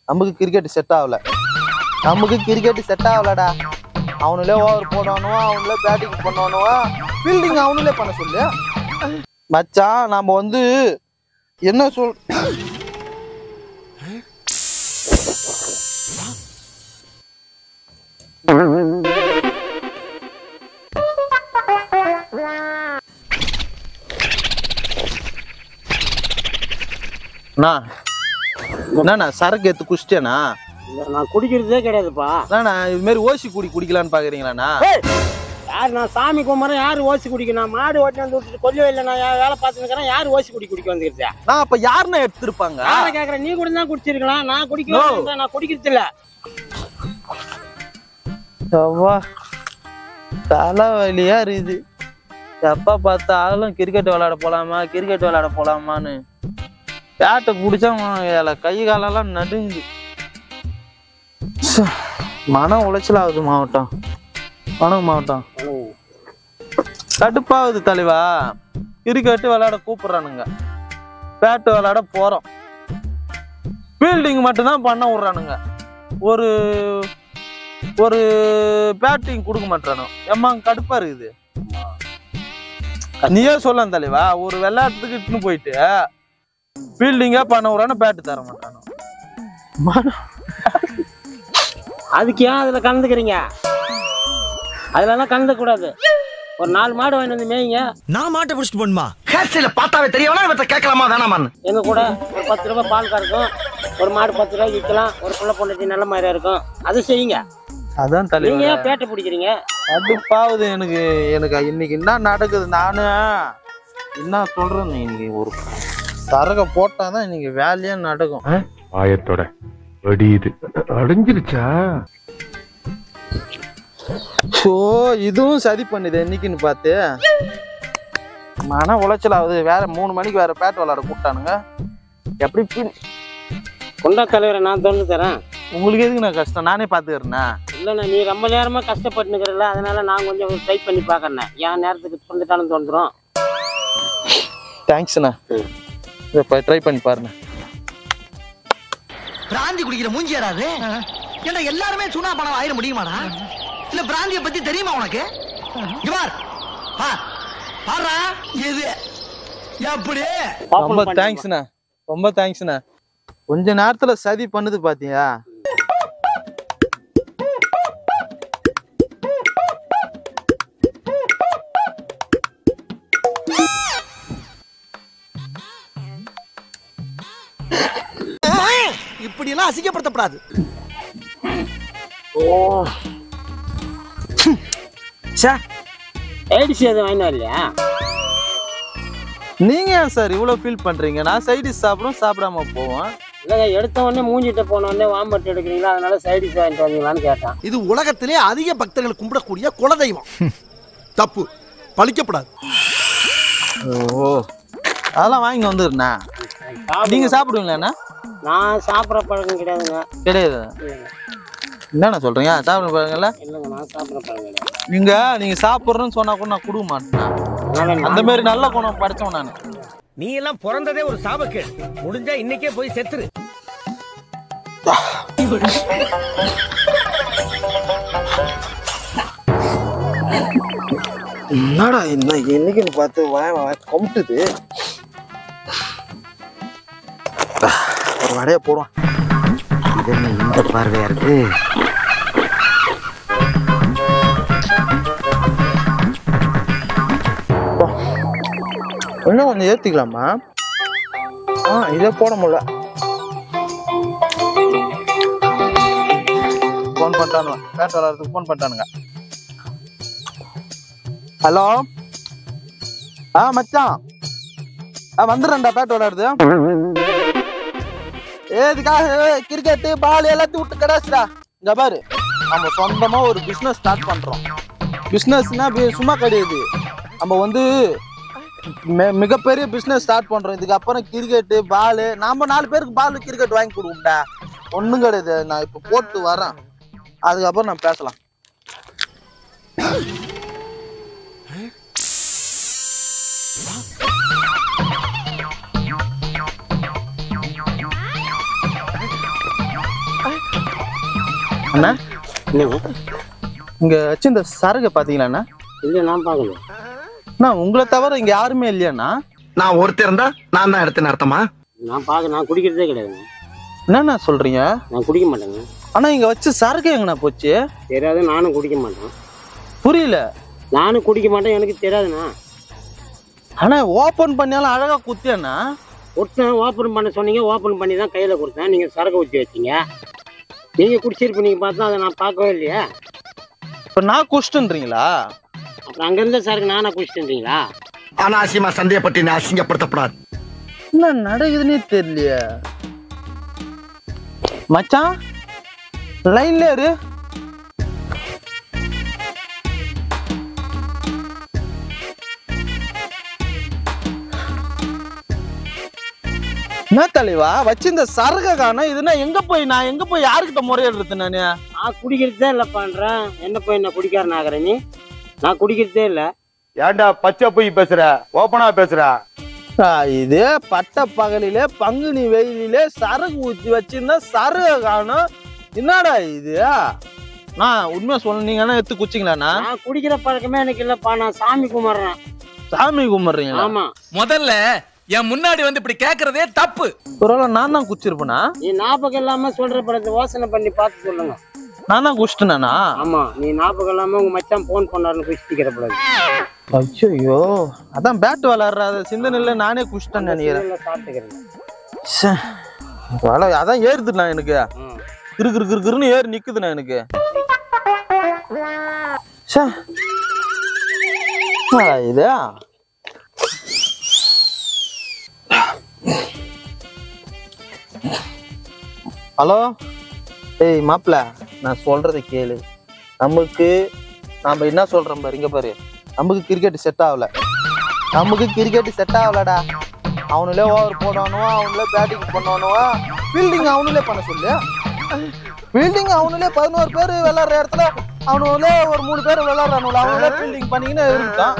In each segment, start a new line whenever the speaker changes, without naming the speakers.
நமக்கு cricket set ஆகலடா. அவனுங்களே ஓவர் போடணுவா, அவனுங்களே பேட்டிங் பண்ணணுவா, ஃபீல்டிங் அவனுங்களே பண்ண சொல்லு. மச்சான் நம்ம வந்து என்ன சொல் என்னண்ணா சரக்கு எடுத்து குடிச்சிட்டேண்ணா?
நான் குடிக்கிறதே கிடையாதுப்பா.
இது மாதிரி ஓசி குடிக்கலான்னு பாக்குறீங்களாண்ணா?
யார் நான் சாமி கும்பிட்றேன், யாரு ஓசி குடிக்கணும்? மாடு ஓட்டி வந்து விட்டுட்டு கொல்ல இல்லை, நான் வேலை பார்த்துக்கிறேன். யாரு ஓசி குடிக்க வந்துருச்சா?
நான் அப்ப யாருன்னா எடுத்துருப்பாங்க?
யாரை கேட்கறேன்? நீ கூட தான் குடிச்சிருக்கலாம். நான் குடிக்கலாம், நான் குடிக்கிறது இல்ல.
தலைவலியா இருக்குது. எப்ப பார்த்தாலும் கிரிக்கெட் விளையாட போலாமான்னு பேட்டை குடிச்சா கை காலெல்லாம் நடுங்குது. மன உளைச்சல் ஆகுது. மாவட்டம் கடுப்பாகுது தலைவா. கிரிக்கெட்டு விளையாட கூப்பிடுறானுங்க, பேட்டு விளையாட போறோம், ஃபீல்டிங் மட்டும்தான் பண்ண விடுறானுங்க. ஒரு ஒரு பேட்டிங் கொடுக்க மாட்டானு. எம்மா கடுப்பா இருக்குது. நீயே சொல்ல தலைவா, ஒரு விளையாட்டுக்கு இட்டுன்னு போயிட்டு ஃபீல்டிங்கா பண்ண விடுறானு, பேட்டு தர மாட்டானு.
அதுக்கு ஏன் அதுல கலந்துக்கிறீங்க? அதுலலாம் கலந்துக்க கூடாது. ஒரு 4 மாடு வாங்கிட்டு வந்து மேய்ங்க. நான் மாட்டை பிடிச்சிட்டு போணுமா? கேட்சில பார்த்தாவே தெரியவனா இவத்தை கேட்கலாமா வேணாமான்னு. எங்க கூட ஒரு 10 ரூபாய் பால் கறக்கும், ஒரு மாடு 10 ரூபாய்க்கு விற்கலாம், ஒரு புள்ள பொண்டாட்டி நல்ல மாதிரியா இருக்கும். அது செய்யுங்க.
அதான் தலைவர்,
நீங்க ஏன் பேட்டை பிடிக்கிறீங்க?
கடுப்பாகுது எனக்கு. இன்னைக்கு என்ன நடக்குது? நானு என்ன சொல்றேன், இன்னைக்கு ஒரு சரக போட்டாதான் இன்னைக்கு வேலையா நடக்கும்.
ஆயத்தோட வெடியுது அடைஞ்சிருச்சா?
இதுவும் சரி பண்ணுது. இன்னைக்குன்னு பார்த்து மன உளைச்சல் ஆகுது. வேற 3 மணிக்கு வேற பேட் விளையாட கூப்பிட்டானுங்க. எப்படி
கொண்டா தலைவரை நான் தந்து தரேன்.
உங்களுக்கு எதுக்கு நான் கஷ்டம்? நானே பாத்துக்கிறேண்ணா.
இல்லைண்ணா, நீ ரொம்ப நேரமா கஷ்டப்பட்டுக்கிறல, அதனால நான் கொஞ்சம் ட்ரை பண்ணி பாக்குறேன். என் நேரத்துக்கு தந்துட்டாலும் தோன்றும்.
தேங்க்ஸ்ண்ணா. ட்ரை பண்ணி பாருங்க.
பிராந்தி குடிக்கிற மூஞ்சி யாராது? ஏன்னா எல்லாருமே சுனா பணம் ஆயிட முடியுமாடா? இல்ல பிராந்திய பத்தி தெரியுமா உனக்கு?
ரொம்ப தேங்க்ஸ்ண்ணா. கொஞ்ச நேரத்துல சதி பண்ணுது பாத்தியா?
இப்படி எல்லாம் அசிங்கப்படுத்தப்படாது.
நீங்க ஏன் சார் இவ்வளவு ஃபீல் பண்றீங்க? நான் சைடிஷ் சாப்பிடாம போவேன்.
இல்லைங்க, எடுத்த உடனே மூஞ்சிட்ட போன உடனே வாம்பட்டு எடுக்கிறீங்களா, அதனால சைடிஷ் வாங்கிட்டு வந்தீங்களான்னு கேட்டான்.
இது உலகத்திலே அதிக பக்தர்கள் கும்பிடக்கூடிய குலதெய்வம். தப்பு பழிக்கப்படாது.
அதெல்லாம் வாங்கி வந்துருண்ணா. நீங்க சாப்பிடுவீங்களா?
நான் சாப்பிட்ற பழக்கம் கிடையாதுங்க.
கிடையாது. என்னண்ணா சொல்றீங்க? சாப்பிட பழக்கம்ல?
இல்லைங்க, நான் சாப்பிட்ற பழக்கம் கிடையாது.
நீங்க சாப்பிட்றேன்னு சொன்னா கூட நான் கொடுக்க மாட்டேன். அந்த மாதிரி நல்ல குணம் படிச்சவன் நான்.
நீ எல்லாம் பிறந்ததே ஒரு சாபக்கேடு. முடிஞ்சா இன்னைக்கே போய் செத்துரு.
என்னடா என்னைக்குன்னு பார்த்து கொம்பிட்டுது. ஒரு வடைய போடுவான்.
இந்த பார்வையா இருக்கு.
இன்னும் கொஞ்சம் ஏத்திக்கலாமா? இதை போட முடியல. போன் பண்ணிட்டானுங்க, பேட் விளையாடுறதுக்கு போன் பண்ணிட்டானுங்க. ஹலோ, மச்சான் வந்துடுறேன்டா பேட் விளையாடுது. ஏதுக்காக கிரிக்கெட்டு பால் எல்லாத்தையும் விட்டு கிடையாச்சுடா. இங்க பாரு, நம்ம சொந்தமா ஒரு பிசினஸ் ஸ்டார்ட் பண்றோம். பிசினஸ்னா சும்மா கிடையாது. நம்ம வந்து மிகப்பெரிய பிசினஸ் ஸ்டார்ட் பண்றோம். இதுக்கப்புறம் கிரிக்கெட்டு பால், நாம 4 பேருக்கு பால் கிரிக்கெட் வாங்கி கொடுக்கும்டா. ஒண்ணும் கிடையாது. நான் இப்ப போட்டு வரேன், அதுக்கப்புறம் நான் பேசலாம். அண்ணா
இல்லைங்க
இங்க வச்சு இந்த சரகு பாத்தீங்களாண்ணா?
இல்லை நான் பார்க்கல.
அண்ணா உங்களை தவிர இங்க யாருமே இல்லையாண்ணா?
நான் ஒருத்தர் இருந்தா நான் தான் எடுத்து நடத்தமா?
நான் குடிக்கிறதே கிடையாதுங்க.
என்னண்ணா சொல்றீங்க?
நான் குடிக்க மாட்டேங்க.
ஆனா இங்க வச்சு சரகு எங்கண்ணா போச்சு?
தெரியாது, நானும் குடிக்க மாட்டேன்.
புரியல.
நானும் குடிக்க மாட்டேன், எனக்கு தெரியாதுண்ணா.
ஆனா ஓபன் பண்ணியாலும் அழகா குத்தியாண்ணா.
ஒருத்தன் ஓப்பன் பண்ண சொன்னீங்க, ஓப்பன் பண்ணி தான் கையில் கொடுத்தேன். நீங்கள் சரக்கு ஊற்றி வச்சிங்க. நீங்கள் குடிச்சிருப்பு, நீங்கள் பார்த்தா அதை நான் பார்க்கவே இல்லையா?
இப்ப நான் குடிச்சிட்டுன்றீங்களா?
அப்புறம் அங்கேருந்த சரக்கு நானா குடிச்சிட்டுன்றீங்களா?
அனாவசியமா சந்தேகப்பட்டு நான் அசிங்கப்படுத்தப்படாது.
என்ன நடக்குதுன்னே தெரியலையே. மச்சான் லைன்ல இரு. என்ன தலைவா வச்சிருந்த சரக காண இதுனா நான் எங்க போய் யாருக்கிட்ட முறையிடுறது?
நான் குடிக்கிறதே இல்லை பண்றேன். என்ன போய் என்ன குடிக்காரன் ஆகிற நீ? நான் குடிக்கிறதே இல்லை.
ஏன்டா பச்சை போய் பேசுற, ஓப்பனா பேசுற?
இது பட்ட பகலிலே பங்குனி வெயிலிலே சரகு ஊத்தி வச்சிருந்தா சரக காணும். என்னடா இது? நான் உண்மையா சொன்னீங்கன்னா எடுத்து குச்சிங்களாண்ணா?
நான் குடிக்கிற பழக்கமே எனக்கு இல்லப்பா. நான் சாமி கும்பிட்றேன்.
சாமி கும்பிடுறீங்களா?
ஆமா.
முதல்ல என் முன்னாடி வந்து இப்படி கேக்குறதே தப்பு.
ஒருவேளை நான் தான் குச்சிருப்பேனா?
நீ ஞாபகம் இல்லாம சொல்ற படத்தை யோசனை பண்ணி பார்த்து சொல்லுங்க.
நான் தான் குச்சிட்டேனா?
ஆமா, நீ ஞாபகம் இல்லாம உங்க மச்சான் போன் பண்ணாருன்னு குச்சிக்கிற படம்.
ஐயோ, அதான் பேட் விளையாடுற சிந்தனையில நானே குச்சிட்டேன்னு நினைக்கிறேன்.
சாப்பிட்டுக்கிறேன்.
அதான் ஏறுதுண்ணா எனக்கு. கிருன்னு ஏறி நிக்குதுண்ணா எனக்கு. இது ஹலோ, ஏய் மாப்பிள்ள, நான் சொல்றதை கேளு. நாம என்ன சொல்றோம் பாரு, இங்க பாரு. நமக்கு கிரிக்கெட் செட் ஆகலடா. அவனுங்களே ஓவர் போடணுவா, அவனுங்களே பேட்டிங் பண்ணணுவா, ஃபீல்டிங் அவனுங்களே பண்ண சொல்லு. ஃபீல்டிங் அவனுங்களே 11 பேர் விளையாடுற இடத்துல அவனுங்களே ஒரு 3 பேர் விளையாடுறானுல, அவனுங்களே ஃபீல்டிங் பண்ணிக்கின்னு இருக்கான்.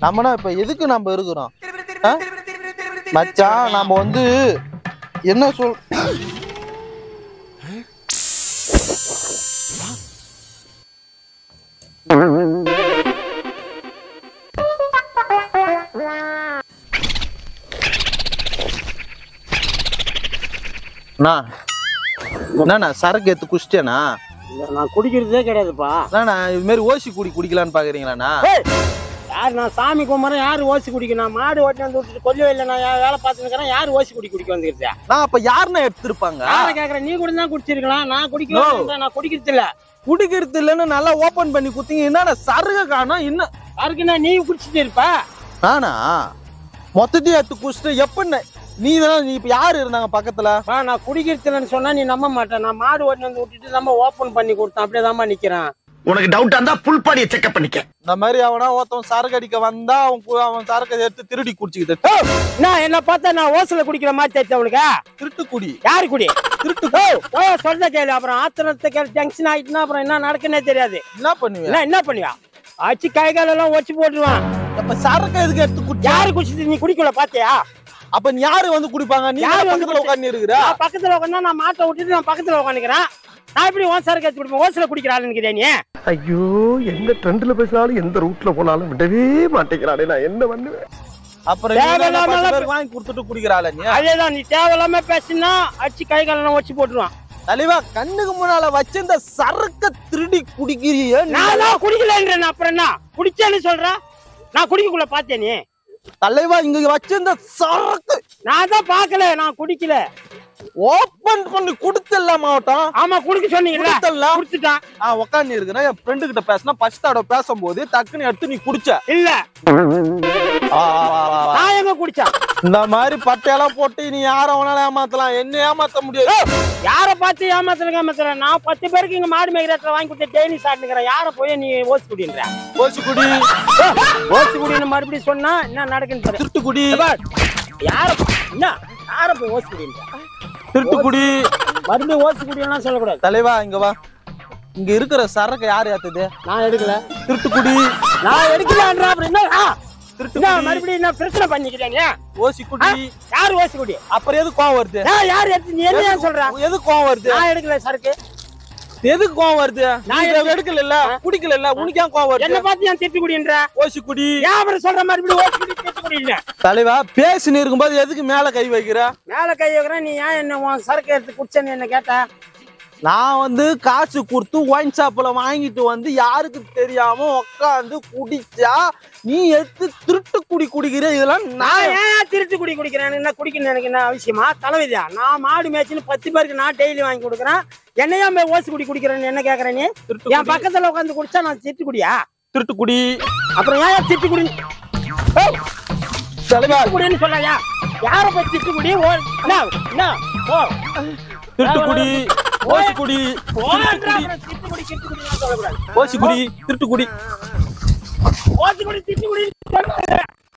நம்மனா இப்ப எதுக்கு நம்ம இருக்கிறோம் மச்சான்? நாம வந்து என்ன சொல் சரக்கு எடுத்து குடிச்சிட்டேனா?
நான் குடிக்கிறதே கிடையாதுப்பா.
இது மாதிரி ஓசி குடிக்கலான்னு பாக்குறீங்களா?
யார் நான் சாமி கும்பிட்றேன், யாரு ஓசி குடிக்கணும்? நான் மாடு ஓட்டி வந்து விட்டுட்டு கொல்லவே இல்லை. நான் வேலை பார்த்துக்கிறேன். யாரு ஓசி குடிக்க வந்துருக்கா?
நான் அப்ப யாருன்னா எடுத்துருப்பாங்க?
யாரை கேக்குறேன்? நீ கூட தான் குடிச்சிருக்கலாம். நான் குடிக்கிறேன். நான் குடிக்கிறது இல்லன்னு நல்லா ஓபன் பண்ணி குத்தீங்க. என்ன சருக காணும்? இன்னும் சருக்குன்னா நீ குடிச்சிட்டு இருப்ப.
நானா மொத்தத்தையும் எடுத்து குடிச்சிட்டு எப்ப நீ இப்ப யாரு இருந்தாங்க பக்கத்துல?
நான் குடிக்கிறதுலன்னு சொன்னா நீ நம்ப மாட்டேன். நான் மாடு ஓட்டி வந்து விட்டுட்டு நம்ம ஓபன் பண்ணி கொடுத்தேன். அப்படியே தான் நிக்கிறேன்.
உனக்கு டவுட்டா இருந்தா புல் பாடியை செக்அப் பண்ணிக்க.
இந்த மாதிரி அவனா ஒருத்தவன் சரக்கு அடிக்க வந்தா அவன் சரக்கு எடுத்து திருடி குடிச்சுக்கிட்டு
என்ன பார்த்தா நான் ஓசல குடிக்கிற மாதிரி தெரிஞ்சு அவனுக்கு. திருட்டு குடி. யாரு குடி? திருட்டு சொல்ற கேளு. அப்புறம் ஆத்திரத்தை கேள்வி ஜங்ஷன் ஆயிட்டுனா அப்புறம் என்ன நடக்குன்னே தெரியாது. என்ன பண்ணுவா? ஆச்சு கை காலெல்லாம் ஒச்சு போட்டுருவான்.
அப்ப சரக்கு எதுக்கு எடுத்து குடி?
யாரு குடிச்சிட்டு நீ குடிக்கல பாத்தியா?
அப்ப நீ யாரு வந்து குடிப்பாங்க? நீ பக்கத்துல உட்காந்து இருக்கிற?
பக்கத்துல உட்காந்து நான் மாட்டை விட்டுட்டு நான் பக்கத்துல உட்காந்துக்கிறேன். நான் எப்படி ஓசரை கத்து குடிப்பேன்? ஓசல குடிக்கிறான்னு நீ?
ஐயோ, எந்த ட்ரெண்ட்ல பேசினாலும் எந்த ரூட்ல போனாலும் விடவே மாட்டேங்கிறானே. நான் என்ன பண்ணுவேன்?
அப்புறம் வாங்கி கொடுத்துட்டு குடிக்கிறாள் நீ.
அதேதான், நீ தேவையில்லாம பேசினா அடிச்சு கை காலெல்லாம் வச்சு போட்டுருவான்.
தலைவா, கண்ணுக்கு முன்னால வச்சிருந்த சரக்க திருடி குடிக்கிறிய?
நான் குடிக்கலன்றேன். அப்புறம் என்ன குடிச்சேன்னு சொல்றேன்? நான் குடிக்கக்குள்ள பாத்தேன் நீ?
தலைவா, இங்க வச்சிருந்த சரக்கு
நான் தான் பாக்கல. நான் குடிக்கல.
ஓபன் பண்ணி குடுத்தல மாவட்டம்.
ஆமா, குடிக்க சொன்னீங்கல்ல, குடிச்சிட்டான்.
உட்காந்து இருக்கிறேன். என் ஃப்ரெண்டு கிட்ட பேசினா ஃபர்ஸ்ட் தடவை பேசும்போது டக்குன்னு எடுத்து நீ குடிச்ச
இல்ல? நான் எங்க குடிச்சேன்?
இந்த மாதிரி பட்டையெல்லாம் போட்டு நீ யார வேணாலும் ஏமாத்தலாம், என்ன ஏமாத்த முடியாது.
யார பார்த்து ஏமாத்துற? நான் 10 பேருக்கு இங்க மாடு மேய்கிறத்துல வாங்கி கொடுத்து டெய்லி சாப்பிட்டுக்கிறேன். யார போய் நீ ஓசி குடின்ற? ஓசி குடின்னு மறுபடியும் சொன்னா என்ன நடக்குன்னு திருட்டு குடி. யார போய் ஓசி குடின்ற?
திருட்டு குடி.
மறுபடியும் ஓசி குடியெல்லாம் சொல்லக்கூடாது.
தலைவா, இங்க வா. இங்க இருக்கிற சரக்கு யாரு ஏத்துது?
நான் எடுக்கல.
திருட்டு குடி.
நான் எடுக்கலன்ற. அப்புறம் என்ன திருட்டு? மறுபடியும் என்ன பிரச்சனை பண்ணிக்கிறீங்க?
ஓசி குடி.
யாரு ஓசி குடி?
அப்புறம் எது கோவம் வருது?
யாரு எடுத்து? நீ என்ன சொல்ற?
எது கோவம் வருது?
நான் எடுக்கல சரக்கு.
எதுக்கு கோவம் வருது? நான் எடுக்கல இல்ல, குடிக்கல இல்ல, உனக்கு ஏன் கோவம் வருது?
என்ன பார்த்து ஏன் திட்டு குடின்ற?
ஓசி குடி.
ஏன் சொல்ற மாதிரி இப்படி ஓசி குடி திட்டு குடின்ற?
தலைவா பேசின்னு இருக்கும்போது எதுக்கு மேல கை வைக்கிற?
மேல கை வைக்கிறேன், நீ ஏன் என்ன உன் சரக்கு எடுத்து குடிச்சேன்னு என்ன கேட்ட?
நான் வந்து காசு கொடுத்து ஒயின் ஷாப்ல வாங்கிட்டு வந்து யாருக்கு தெரியாம உட்காந்து குடிச்சா நீ எடுத்து திருட்டு குடி குடிக்கிற. இதெல்லாம்
நான் ஏன் திருட்டு குடி குடிக்கிறேன்? என்ன குடிக்கணும் எனக்கு என்ன அவசியமா? தலைவிதியா? நான் மாடு மேய்ச்சின்னு 10 பேருக்கு நான் டெய்லி வாங்கி கொடுக்குறேன். என்னையா ஓசி குடி குடிக்கிறேன்னு என்ன கேக்குற நீ? என் பக்கத்துல உட்காந்து குடிச்சா நான் திருட்டு குடியா?
திருட்டு குடி.
அப்புறம் ஏன் திருட்டு குடி குடின்னு சொல்லாயா? யார போய் திருட்டு குடி?
திருட்டு குடி, ஓசி குடி, ஓசி குடி, திருட்டு குடி,
ஓசி குடி, திருட்டு குடி.